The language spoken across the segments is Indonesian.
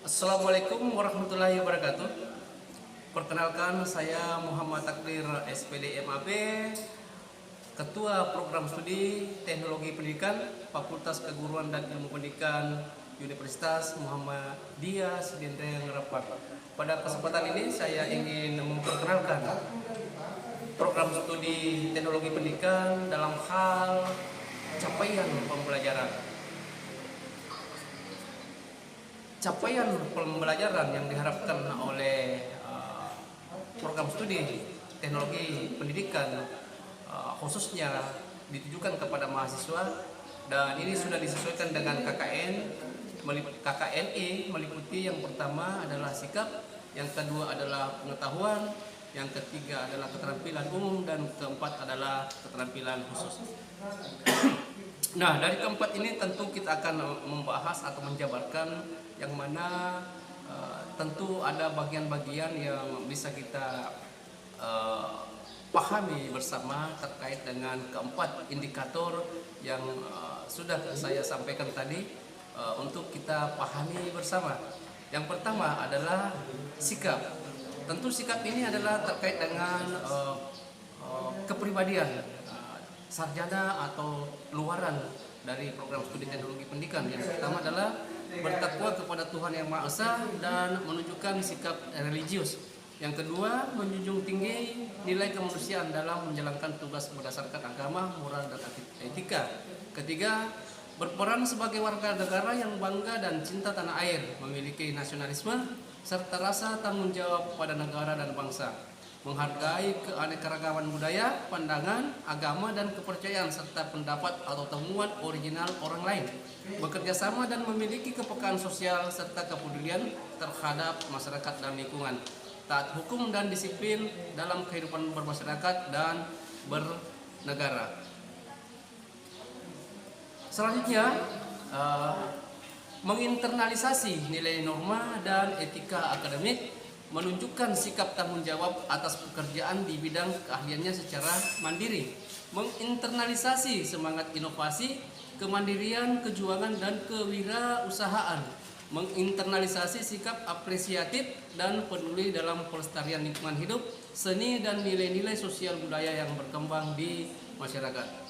Assalamualaikum warahmatullahi wabarakatuh. Perkenalkan, saya Muhammad Takdir SPD MAP, Ketua Program Studi Teknologi Pendidikan Fakultas Keguruan dan Ilmu Pendidikan Universitas Muhammadiyah Sdn Repak. Pada kesempatan ini saya ingin memperkenalkan program studi teknologi pendidikan dalam hal capaian pembelajaran. Capaian pembelajaran yang diharapkan oleh program studi teknologi pendidikan khususnya ditujukan kepada mahasiswa, dan ini sudah disesuaikan dengan KKNI meliputi yang pertama adalah sikap, yang kedua adalah pengetahuan, yang ketiga adalah keterampilan umum, dan keempat adalah keterampilan khusus. Nah, dari keempat ini tentu kita akan membahas atau menjabarkan yang mana tentu ada bagian-bagian yang bisa kita pahami bersama terkait dengan keempat indikator yang sudah saya sampaikan tadi, untuk kita pahami bersama. Yang pertama adalah sikap. Tentu sikap ini adalah terkait dengan kepribadian sarjana atau luaran dari program studi teknologi pendidikan. Yang pertama adalah bertakwa kepada Tuhan Yang Maha Esa dan menunjukkan sikap religius. Yang kedua, menjunjung tinggi nilai kemanusiaan dalam menjalankan tugas berdasarkan agama, moral, dan etika. Ketiga, berperan sebagai warga negara yang bangga dan cinta tanah air, memiliki nasionalisme serta rasa tanggung jawab pada negara dan bangsa, menghargai keanekaragaman budaya, pandangan, agama, dan kepercayaan serta pendapat atau temuan original orang lain, bekerja sama dan memiliki kepekaan sosial serta kepedulian terhadap masyarakat dan lingkungan, taat hukum dan disiplin dalam kehidupan bermasyarakat dan bernegara. Selanjutnya, menginternalisasi nilai norma dan etika akademik, menunjukkan sikap tanggung jawab atas pekerjaan di bidang keahliannya secara mandiri, menginternalisasi semangat inovasi, kemandirian, kejuangan, dan kewirausahaan, menginternalisasi sikap apresiatif dan peduli dalam pelestarian lingkungan hidup, seni, dan nilai-nilai sosial budaya yang berkembang di masyarakat.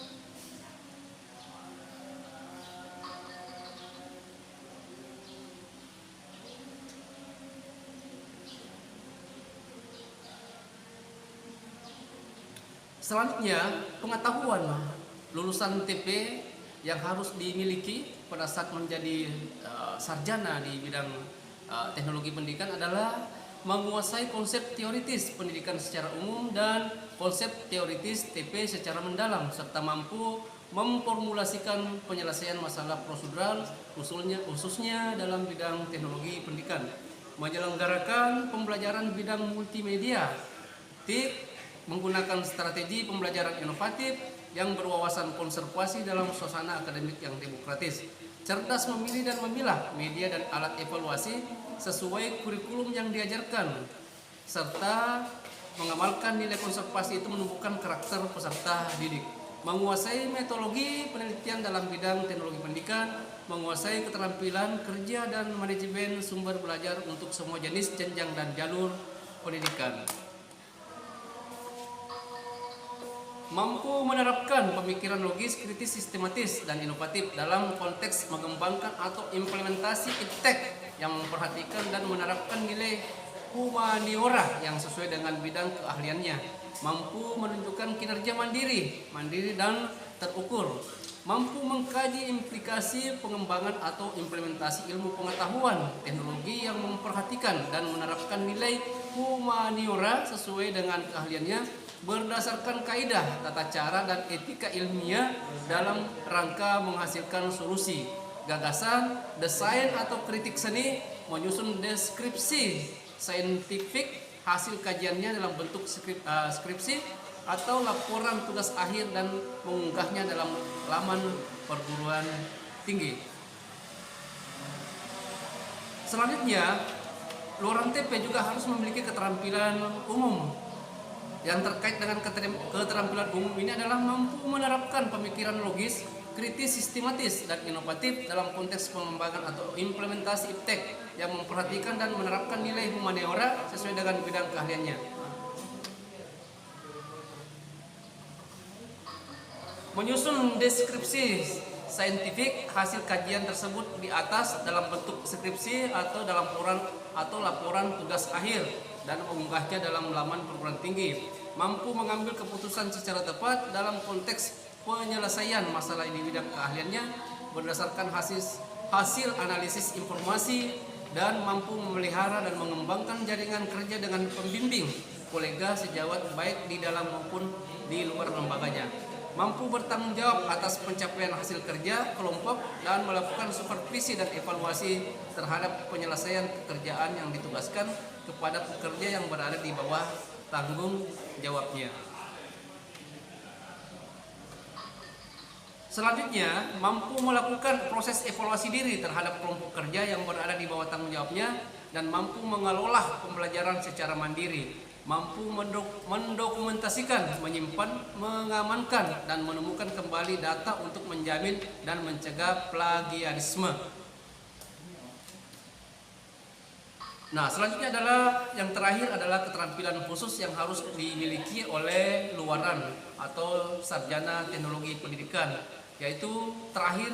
Selanjutnya, pengetahuan lulusan TP yang harus dimiliki pada saat menjadi sarjana di bidang teknologi pendidikan adalah menguasai konsep teoritis pendidikan secara umum dan konsep teoritis TP secara mendalam, serta mampu memformulasikan penyelesaian masalah prosedural khususnya dalam bidang teknologi pendidikan, menyelenggarakan pembelajaran bidang multimedia, menggunakan strategi pembelajaran inovatif yang berwawasan konservasi dalam suasana akademik yang demokratis, cerdas memilih dan memilah media dan alat evaluasi sesuai kurikulum yang diajarkan, serta mengamalkan nilai konservasi itu menumbuhkan karakter peserta didik, menguasai metodologi penelitian dalam bidang teknologi pendidikan, menguasai keterampilan kerja dan manajemen sumber belajar untuk semua jenis, jenjang, dan jalur pendidikan. Mampu menerapkan pemikiran logis, kritis, sistematis, dan inovatif dalam konteks mengembangkan atau implementasi iptek yang memperhatikan dan menerapkan nilai humaniora yang sesuai dengan bidang keahliannya. Mampu menunjukkan kinerja mandiri dan terukur. Mampu mengkaji implikasi pengembangan atau implementasi ilmu pengetahuan teknologi yang memperhatikan dan menerapkan nilai humaniora sesuai dengan keahliannya, berdasarkan kaidah, tata cara, dan etika ilmiah dalam rangka menghasilkan solusi, gagasan, desain, atau kritik seni, menyusun deskripsi saintifik hasil kajiannya dalam bentuk skripsi atau laporan tugas akhir dan mengunggahnya dalam laman perguruan tinggi. Selanjutnya, luaran TP juga harus memiliki keterampilan umum. Yang terkait dengan keterampilan umum ini adalah mampu menerapkan pemikiran logis, kritis, sistematis, dan inovatif dalam konteks pengembangan atau implementasi iptek, yang memperhatikan dan menerapkan nilai humaniora sesuai dengan bidang keahliannya. Menyusun deskripsi saintifik hasil kajian tersebut di atas dalam bentuk skripsi atau dalam laporan tugas akhir dan mengunggahnya dalam laman perguruan tinggi. Mampu mengambil keputusan secara tepat dalam konteks penyelesaian masalah di bidang keahliannya berdasarkan hasil analisis informasi dan mampu memelihara dan mengembangkan jaringan kerja dengan pembimbing, kolega sejawat baik di dalam maupun di luar lembaganya. Mampu bertanggung jawab atas pencapaian hasil kerja kelompok dan melakukan supervisi dan evaluasi terhadap penyelesaian pekerjaan yang ditugaskan kepada pekerja yang berada di bawah tanggung jawabnya. Selanjutnya, mampu melakukan proses evaluasi diri terhadap kelompok kerja yang berada di bawah tanggung jawabnya dan mampu mengelola pembelajaran secara mandiri, mampu mendokumentasikan, menyimpan, mengamankan, dan menemukan kembali data untuk menjamin dan mencegah plagiarisme. Nah, selanjutnya adalah yang terakhir adalah keterampilan khusus yang harus dimiliki oleh luaran atau sarjana teknologi pendidikan, yaitu terakhir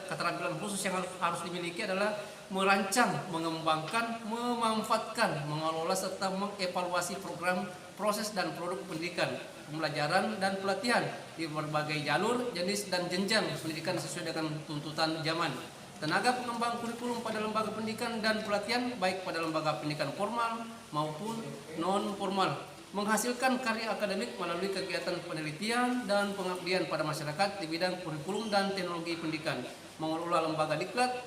keterampilan khusus yang harus dimiliki adalah merancang, mengembangkan, memanfaatkan, mengelola serta mengevaluasi program, proses dan produk pendidikan, pembelajaran dan pelatihan di berbagai jalur, jenis dan jenjang pendidikan sesuai dengan tuntutan zaman. Tenaga pengembang kurikulum pada lembaga pendidikan dan pelatihan baik pada lembaga pendidikan formal maupun non formal, menghasilkan karya akademik melalui kegiatan penelitian dan pengabdian pada masyarakat di bidang kurikulum dan teknologi pendidikan, mengelola lembaga diklat,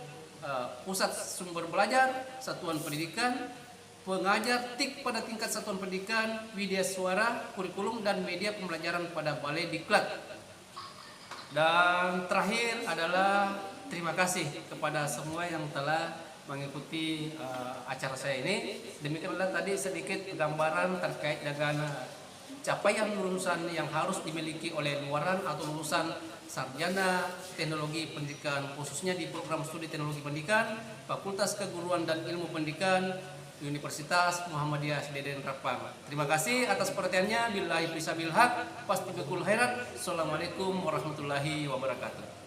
pusat sumber belajar, satuan pendidikan, pengajar TIK pada tingkat satuan pendidikan, widya suara, kurikulum dan media pembelajaran pada balai diklat. Dan terakhir adalah terima kasih kepada semua yang telah mengikuti acara saya ini. Demikianlah tadi sedikit gambaran terkait dengan capaian lulusan yang harus dimiliki oleh luaran atau lulusan sarjana teknologi pendidikan, khususnya di program studi teknologi pendidikan Fakultas Keguruan dan Ilmu Pendidikan Universitas Muhammadiyah Deden Rapang. Terima kasih atas perhatiannya. Billahi fisabilillah, pasti bikul khairat. Assalamualaikum warahmatullahi wabarakatuh.